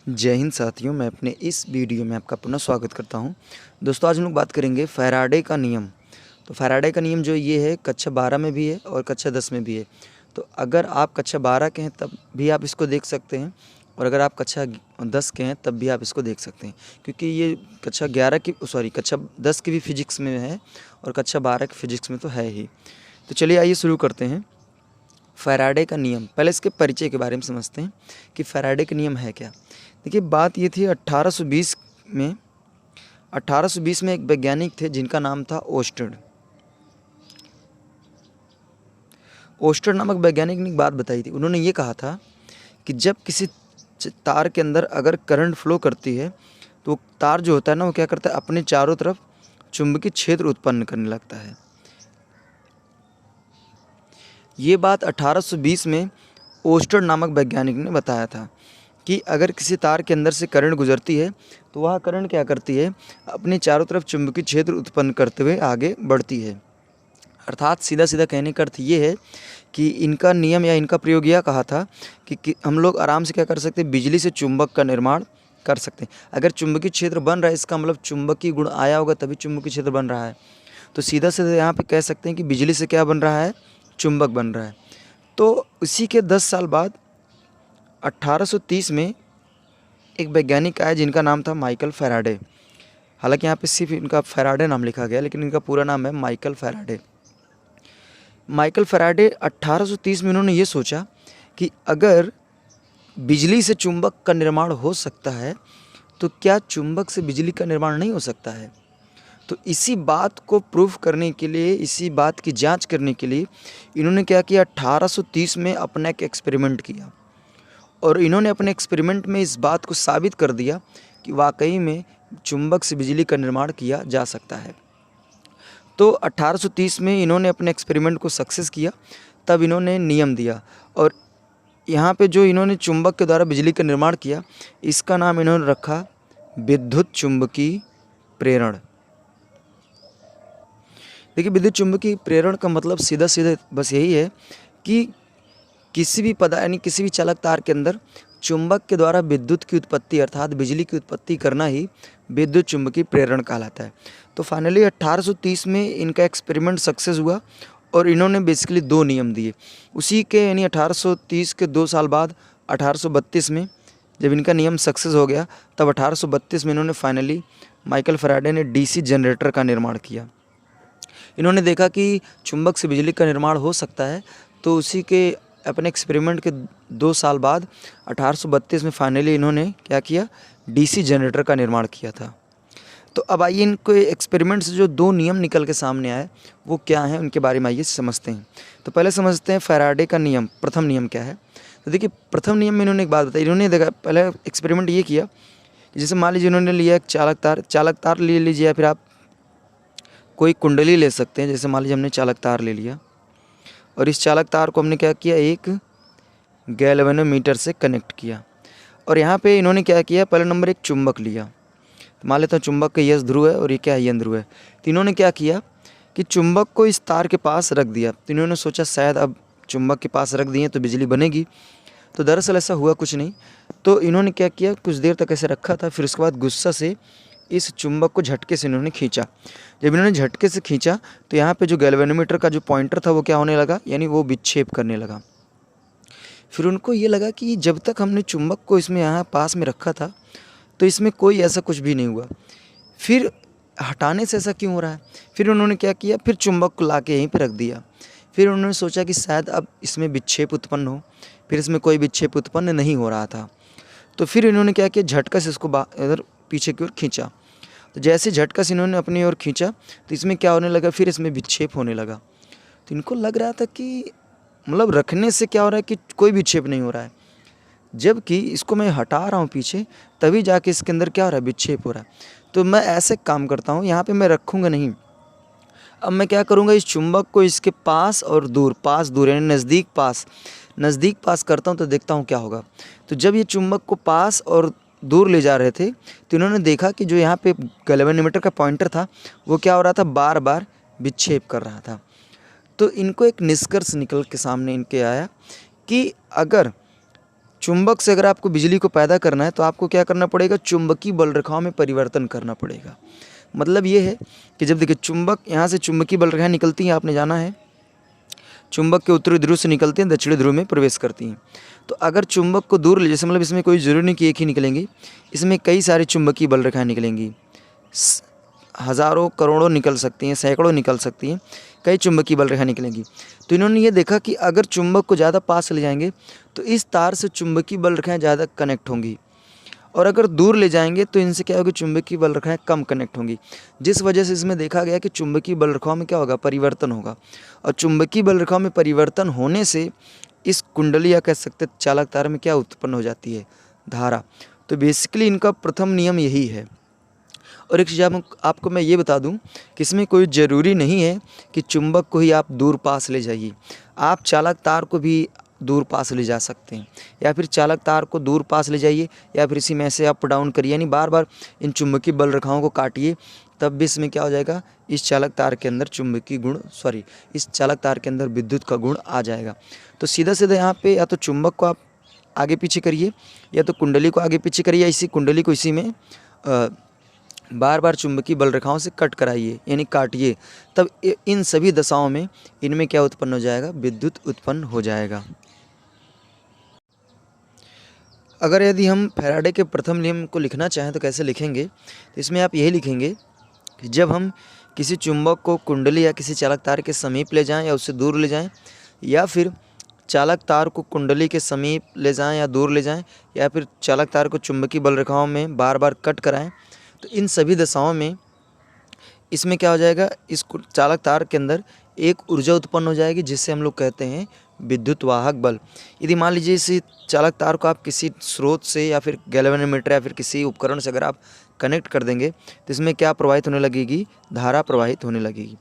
जय हिंद साथियों, मैं अपने इस वीडियो में आपका पुनः स्वागत करता हूं। दोस्तों, आज हम लोग बात करेंगे फैराडे का नियम। तो फैराडे का नियम जो ये है कक्षा 12 में भी है और कक्षा 10 में भी है। तो अगर आप कक्षा 12 के हैं तब भी आप इसको देख सकते हैं, और अगर आप कक्षा 10 के हैं तब भी आप इसको देख सकते हैं, क्योंकि ये कक्षा 10 की भी फिजिक्स में है और कक्षा 12 की फिजिक्स में तो है ही। तो चलिए आइए शुरू करते हैं। फैराडे का नियम, पहले इसके परिचय के बारे में समझते हैं कि फैराडे का नियम है क्या। देखिए, बात ये थी 1820 में एक वैज्ञानिक थे जिनका नाम था ओस्टेड। ओस्टेड नामक वैज्ञानिक ने एक बात बताई थी। उन्होंने ये कहा था कि जब किसी तार के अंदर अगर करंट फ्लो करती है तो तार जो होता है ना, वो क्या करता है, अपने चारों तरफ चुंबकीय क्षेत्र उत्पन्न करने लगता है। ये बात 1820 में ओस्टेड नामक वैज्ञानिक ने बताया था कि अगर किसी तार के अंदर से करंट गुजरती है तो वह करंट क्या करती है, अपने चारों तरफ चुंबकीय क्षेत्र उत्पन्न करते हुए आगे बढ़ती है। अर्थात सीधा सीधा कहने का अर्थ ये है कि इनका नियम या इनका प्रयोग यह कहा था कि हम लोग आराम से क्या कर सकते हैं, बिजली से चुंबक का निर्माण कर सकते हैं। अगर चुंबकीय क्षेत्र बन रहा है, इसका मतलब चुंबकीय गुण आया होगा तभी चुंबकीय क्षेत्र बन रहा है। तो सीधा सीधा यहाँ पे कह सकते हैं कि बिजली से क्या बन रहा है, चुंबक बन रहा है। तो इसी के 10 साल बाद 1830 में एक वैज्ञानिक आया जिनका नाम था माइकल फैराडे। हालांकि यहाँ पे सिर्फ इनका फैराडे नाम लिखा गया, लेकिन इनका पूरा नाम है माइकल फैराडे। माइकल फैराडे 1830 में उन्होंने ये सोचा कि अगर बिजली से चुंबक का निर्माण हो सकता है तो क्या चुंबक से बिजली का निर्माण नहीं हो सकता है। तो इसी बात को प्रूफ करने के लिए, इसी बात की जांच करने के लिए इन्होंने क्या किया, 1830 में अपना एक एक्सपेरिमेंट किया, और इन्होंने अपने एक्सपेरिमेंट में इस बात को साबित कर दिया कि वाकई में चुंबक से बिजली का निर्माण किया जा सकता है। तो 1830 में इन्होंने अपने एक्सपेरिमेंट को सक्सेस किया, तब इन्होंने नियम दिया, और यहाँ पे जो इन्होंने चुंबक के द्वारा बिजली का निर्माण किया, इसका नाम इन्होंने रखा विद्युत चुंबकीय प्रेरण। देखिए, विद्युत चुंबकीय प्रेरण का मतलब सीधा सीधा बस यही है कि किसी भी चालक तार के अंदर चुंबक के द्वारा विद्युत की उत्पत्ति अर्थात बिजली की उत्पत्ति करना ही विद्युत चुंबकीय प्रेरण कहलाता है। तो फाइनली 1830 में इनका एक्सपेरिमेंट सक्सेस हुआ, और इन्होंने बेसिकली 2 नियम दिए। उसी के यानी 1830 के 2 साल बाद 1832 में जब इनका नियम सक्सेस हो गया, तब 1832 में इन्होंने फाइनली माइकल फैराडे ने डीसी जनरेटर का निर्माण किया। इन्होंने देखा कि चुंबक से बिजली का निर्माण हो सकता है, तो उसी के अपने एक्सपेरिमेंट के 2 साल बाद 1832 में फाइनली इन्होंने क्या किया, डीसी जनरेटर का निर्माण किया था। तो अब आइए इनको एक्सपेरिमेंट से जो 2 नियम निकल के सामने आए वो क्या हैं, उनके बारे में आइए समझते हैं। तो पहले समझते हैं फैराडे का नियम, प्रथम नियम क्या है। तो देखिए, प्रथम नियम में इन्होंने एक बात बताई। इन्होंने देखा, पहले एक्सपेरिमेंट ये किया कि जैसे मान लीजिए इन्होंने लिया एक चालक तार ले लीजिए, या फिर आप कोई कुंडली ले सकते हैं। जैसे मान लीजिए हमने चालक तार ले लिया, और इस चालक तार को हमने क्या किया, एक गैल्वेनोमीटर से कनेक्ट किया, और यहाँ पे इन्होंने क्या किया, पहले नंबर एक चुंबक लिया। तो मान लेता हूँ चुंबक का यस ध्रुव है और ये क्या है, यन ध्रुव है। तो इन्होंने क्या किया कि चुंबक को इस तार के पास रख दिया। तो इन्होंने सोचा शायद अब चुंबक के पास रख दिए तो बिजली बनेगी। तो दरअसल ऐसा हुआ कुछ नहीं। तो इन्होंने क्या किया, कुछ देर तक ऐसे रखा था, फिर उसके बाद गुस्सा से इस चुंबक को झटके से इन्होंने खींचा। जब इन्होंने झटके से खींचा तो यहाँ पे जो गैल्वेनोमीटर का जो पॉइंटर था वो क्या होने लगा, यानी वो विक्षेप करने लगा। फिर उनको ये लगा कि जब तक हमने चुंबक को इसमें यहाँ पास में रखा था तो इसमें कोई ऐसा कुछ भी नहीं हुआ, फिर हटाने से ऐसा क्यों हो रहा है। फिर उन्होंने क्या किया, फिर चुंबक को ला के यहीं पर रख दिया। फिर उन्होंने सोचा कि शायद अब इसमें विक्षेप उत्पन्न हो, फिर इसमें कोई विक्षेप उत्पन्न नहीं हो रहा था। तो फिर इन्होंने क्या किया, झटका से इसको इधर पीछे की ओर खींचा। तो जैसे झटका से इन्होंने अपनी ओर खींचा तो इसमें क्या होने लगा, फिर इसमें विक्षेप होने लगा। तो इनको लग रहा था कि मतलब रखने से क्या हो रहा है कि कोई विक्षेप नहीं हो रहा है, जबकि इसको मैं हटा रहा हूँ पीछे, तभी जाके इसके अंदर क्या हो रहा है, विक्षेप हो रहा है। तो मैं ऐसे काम करता हूँ, यहाँ पे मैं रखूँगा नहीं। अब मैं क्या करूँगा, इस चुंबक को इसके पास और दूर, पास दूर यानी नज़दीक पास करता हूँ, तो देखता हूँ क्या होगा। तो जब ये चुंबक को पास और दूर ले जा रहे थे तो इन्होंने देखा कि जो यहाँ पे गैल्वेनोमीटर का पॉइंटर था वो क्या हो रहा था, बार बार विक्षेप कर रहा था। तो इनको एक निष्कर्ष निकल के सामने इनके आया कि अगर चुंबक से अगर आपको बिजली को पैदा करना है तो आपको क्या करना पड़ेगा, चुंबकीय बल रेखाओं में परिवर्तन करना पड़ेगा। मतलब ये है कि जब देखिए चुंबक, यहाँ से चुंबकीय बल रेखाएं निकलती हैं, आपने जाना है चुंबक के उत्तरी ध्रुव से निकलती हैं, दक्षिणी ध्रुव में प्रवेश करती हैं। तो अगर चुंबक को दूर ले, जैसे मतलब इसमें कोई ज़रूरी नहीं कि एक ही निकलेंगी, इसमें कई सारी चुंबकीय बल रेखाएं निकलेंगी, हज़ारों करोड़ों निकल सकती हैं, सैकड़ों निकल सकती हैं, कई चुंबकीय बल रेखा निकलेंगी। तो इन्होंने ये देखा कि अगर चुंबक को ज़्यादा पास ले जाएंगे तो इस तार से चुंबकीय बल रेखाएं ज़्यादा कनेक्ट होंगी, और अगर दूर ले जाएंगे तो इनसे क्या होगी, चुंबकीय बल रेखाएं कम कनेक्ट होंगी। जिस वजह से इसमें देखा गया कि चुंबकीय बल रेखाओं में क्या होगा, परिवर्तन होगा। और चुंबकीय बल रेखाओं में परिवर्तन होने से इस कुंडली या कह सकते चालक तार में क्या उत्पन्न हो जाती है, धारा। तो बेसिकली इनका प्रथम नियम यही है। और एक चीज़ आपको मैं ये बता दूं कि इसमें कोई ज़रूरी नहीं है कि चुंबक को ही आप दूर पास ले जाइए, आप चालक तार को भी दूर पास ले जा सकते हैं, या फिर चालक तार को दूर पास ले जाइए, या फिर इसी में से अप डाउन करिए, यानी बार बार इन चुंबकीय बल रेखाओं को काटिए, तब भी इसमें क्या हो जाएगा, इस चालक तार के अंदर इस चालक तार के अंदर विद्युत का गुण आ जाएगा। तो सीधा सीधा यहाँ पे या तो चुंबक को आप आगे पीछे करिए, या तो कुंडली को आगे पीछे करिए, या इसी कुंडली को इसी में बार बार चुंबकीय बल रेखाओं से कट कराइए, यानी काटिए, तब इन सभी दशाओं में इनमें क्या उत्पन्न हो जाएगा, विद्युत उत्पन्न हो जाएगा। अगर यदि हम फैराडे के प्रथम नियम को लिखना चाहें तो कैसे लिखेंगे, तो इसमें आप यही लिखेंगे कि जब हम किसी चुंबक को कुंडली या किसी चालक तार के समीप ले जाएं या उससे दूर ले जाएं, या फिर चालक तार को कुंडली के समीप ले जाएं या दूर ले जाएं, या फिर चालक तार को चुंबकीय बल रेखाओं में बार बार कट कराएं, तो इन सभी दशाओं में इसमें क्या हो जाएगा, इस चालक तार के अंदर एक ऊर्जा उत्पन्न हो जाएगी, जिससे हम लोग कहते हैं विद्युत वाहक बल। यदि मान लीजिए इस चालक तार को आप किसी स्रोत से या फिर गैल्वेनोमीटर या फिर किसी उपकरण से अगर आप कनेक्ट कर देंगे तो इसमें क्या प्रवाहित होने लगेगी, धारा प्रवाहित होने लगेगी।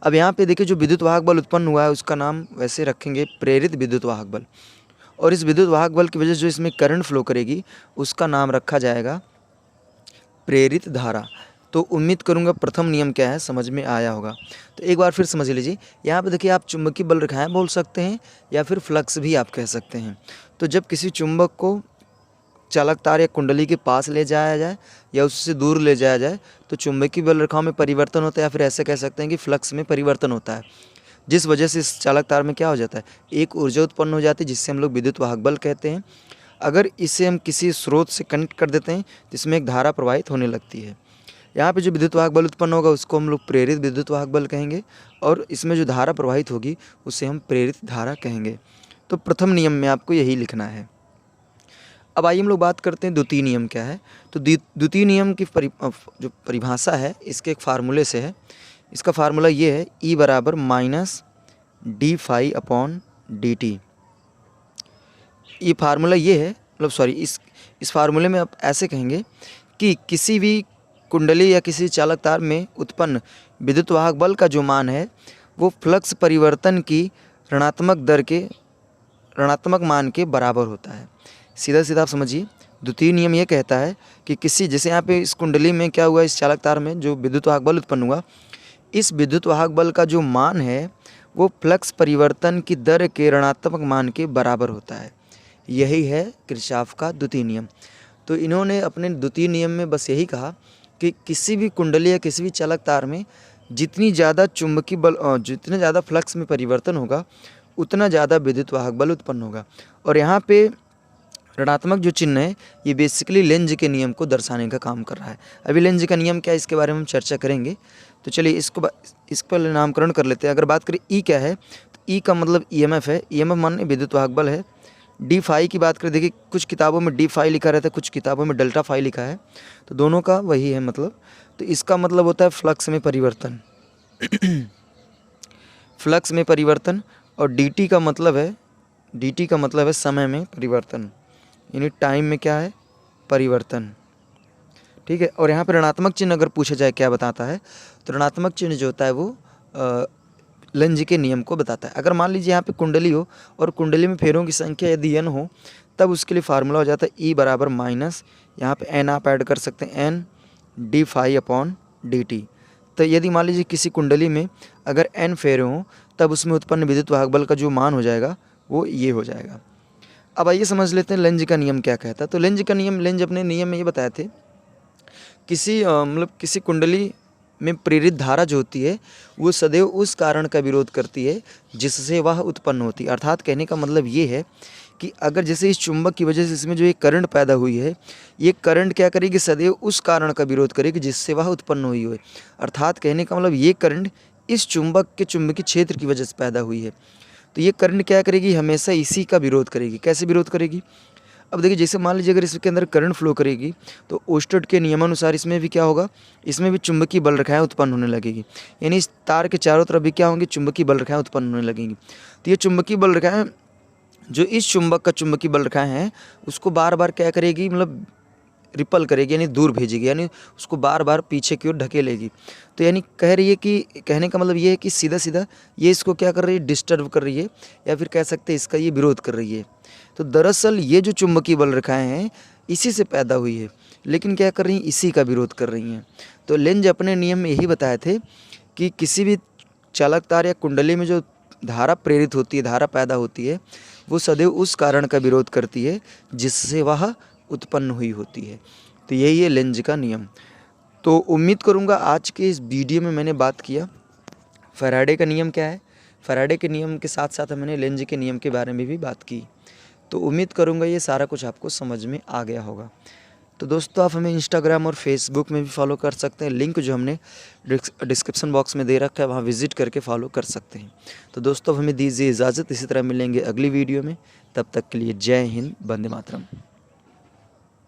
अब यहाँ पे देखिए जो विद्युत वाहक बल उत्पन्न हुआ है उसका नाम वैसे रखेंगे प्रेरित विद्युत वाहक बल, और इस विद्युत वाहक बल की वजह से जो इसमें करंट फ्लो करेगी उसका नाम रखा जाएगा प्रेरित धारा। तो उम्मीद करूंगा प्रथम नियम क्या है समझ में आया होगा। तो एक बार फिर समझ लीजिए, यहाँ पे देखिए आप चुंबकीय बल रेखाएं बोल सकते हैं या फिर फ्लक्स भी आप कह सकते हैं। तो जब किसी चुंबक को चालक तार या कुंडली के पास ले जाया जाए या उससे दूर ले जाया जाए तो चुंबकीय बल रेखाओं में परिवर्तन होता है, या फिर ऐसे कह सकते हैं कि फ्लक्स में परिवर्तन होता है, जिस वजह से इस चालक तार में क्या हो जाता है, एक ऊर्जा उत्पन्न हो जाती है जिससे हम लोग विद्युत वाहक बल कहते हैं। अगर इसे हम किसी स्रोत से कनेक्ट कर देते हैं तो इसमें एक धारा प्रवाहित होने लगती है। यहाँ पे जो विद्युत वाहक बल उत्पन्न होगा उसको हम लोग प्रेरित विद्युत वाहक बल कहेंगे, और इसमें जो धारा प्रवाहित होगी उसे हम प्रेरित धारा कहेंगे। तो प्रथम नियम में आपको यही लिखना है। अब आइए हम लोग बात करते हैं द्वितीय नियम क्या है। तो द्वितीय नियम की जो परिभाषा है इसके एक फार्मूले से है। इसका फार्मूला ये है, E बराबर minus d phi upon d t. ये फार्मूला ये है, मतलब सॉरी, इस फार्मूले में आप ऐसे कहेंगे कि किसी भी कुंडली या किसी चालक तार में उत्पन्न विद्युत वाहक बल का जो मान है वो फ्लक्स परिवर्तन की ऋणात्मक मान के बराबर होता है। सीधा सीधा आप समझिए, द्वितीय नियम ये कहता है कि किसी, जैसे यहाँ पे इस कुंडली में क्या हुआ, इस चालक तार में जो विद्युत वाहक बल उत्पन्न हुआ, इस विद्युत वाहक बल का जो मान है वो फ्लक्स परिवर्तन की दर के ऋणात्मक मान के बराबर होता है। यही है किरचॉफ का द्वितीय नियम। तो इन्होंने अपने द्वितीय नियम में बस यही कहा कि किसी भी कुंडली या किसी भी चालक तार में जितनी ज़्यादा चुंबकीय बल, जितने ज़्यादा फ्लक्स में परिवर्तन होगा उतना ज़्यादा विद्युत वाहक बल उत्पन्न होगा। और यहाँ पे ऋणात्मक जो चिन्ह है ये बेसिकली लेंज के नियम को दर्शाने का काम कर रहा है। अभी लेंज का नियम क्या है इसके बारे में हम चर्चा करेंगे। तो चलिए इस पर नामकरण कर लेते हैं। अगर बात करें ई क्या है, तो ई का मतलब ईएमएफ है। ईएमएफ माने विद्युत वाहक बल है। डी फाई की बात करें, देखिए कुछ किताबों में डी फाई लिखा रहता है, कुछ किताबों में डेल्टा फाई लिखा है, तो दोनों का वही है मतलब। तो इसका मतलब होता है फ्लक्स में परिवर्तन फ्लक्स में परिवर्तन। और dt का मतलब है समय में परिवर्तन, यानी टाइम में क्या है, परिवर्तन। ठीक है। और यहाँ पर ऋणात्मक चिन्ह अगर पूछा जाए क्या बताता है, तो ऋणात्मक चिन्ह जो होता है वो लेंज के नियम को बताता है। अगर मान लीजिए यहाँ पे कुंडली हो और कुंडली में फेरों की संख्या यदि n हो, तब उसके लिए फार्मूला हो जाता है E बराबर माइनस, यहाँ पे n आप ऐड कर सकते हैं, n d phi upon d t. तो यदि मान लीजिए किसी कुंडली में अगर n फेरे हों तब उसमें उत्पन्न विद्युत वाहक बल का जो मान हो जाएगा वो ये हो जाएगा। अब आइए समझ लेते हैं लेंज का नियम क्या कहता है। तो लेंज अपने नियम में ये बताए थे, किसी कुंडली में प्रेरित धारा जो होती है वो सदैव उस कारण का विरोध करती है जिससे वह उत्पन्न होती है। अर्थात कहने का मतलब ये है कि अगर जैसे इस चुंबक की वजह से इसमें जो एक करंट पैदा हुई है, ये करंट क्या करेगी, सदैव उस कारण का विरोध करेगी जिससे वह उत्पन्न हुई है। अर्थात कहने का मतलब ये करंट इस चुंबक के चुंबकीय क्षेत्र की वजह से पैदा हुई है, तो ये करंट क्या करेगी, हमेशा इसी का विरोध करेगी। कैसे विरोध करेगी? अब देखिए, जैसे मान लीजिए अगर इसके अंदर करंट फ्लो करेगी तो ओस्टर्ड के नियमानुसार इसमें भी क्या होगा, इसमें भी चुंबकीय बल रेखाएं उत्पन्न होने लगेगी। यानी इस तार के चारों तरफ भी क्या होंगी, चुंबकीय बल रेखाएं उत्पन्न होने लगेंगी। तो ये चुंबकीय बल रेखाएं जो इस चुंबक का चुंबकीय बल रेखाएं हैं उसको बार बार क्या करेगी, मतलब रिपल करेगी, यानी दूर भेजेगी, यानी उसको बार बार पीछे की ओर ढकेलेगी। तो यानी कह रही है कि, कहने का मतलब ये है कि सीधा सीधा ये इसको क्या कर रही है, डिस्टर्ब कर रही है, या फिर कह सकते हैं इसका ये विरोध कर रही है। तो दरअसल ये जो चुंबकीय बल रेखाएं हैं इसी से पैदा हुई है, लेकिन क्या कर रही हैं, इसी का विरोध कर रही हैं। तो लेंज अपने नियम में यही बताए थे कि किसी भी चालक तार या कुंडली में जो धारा प्रेरित होती है, धारा पैदा होती है, वो सदैव उस कारण का विरोध करती है जिससे वह उत्पन्न हुई होती है। तो यही है लेंज का नियम। तो उम्मीद करूँगा आज के इस वीडियो में मैंने बात किया फैराडे का नियम क्या है, फैराडे के नियम के साथ साथ मैंने लेंज के नियम के बारे में भी बात की। तो उम्मीद करूँगा ये सारा कुछ आपको समझ में आ गया होगा। तो दोस्तों, आप हमें इंस्टाग्राम और फेसबुक में भी फॉलो कर सकते हैं। लिंक जो हमने डिस्क्रिप्शन बॉक्स में दे रखा है वहाँ विजिट करके फॉलो कर सकते हैं। तो दोस्तों, हमें दीजिए इजाज़त, इसी तरह मिलेंगे अगली वीडियो में। तब तक के लिए जय हिंद, वंदे मातरम।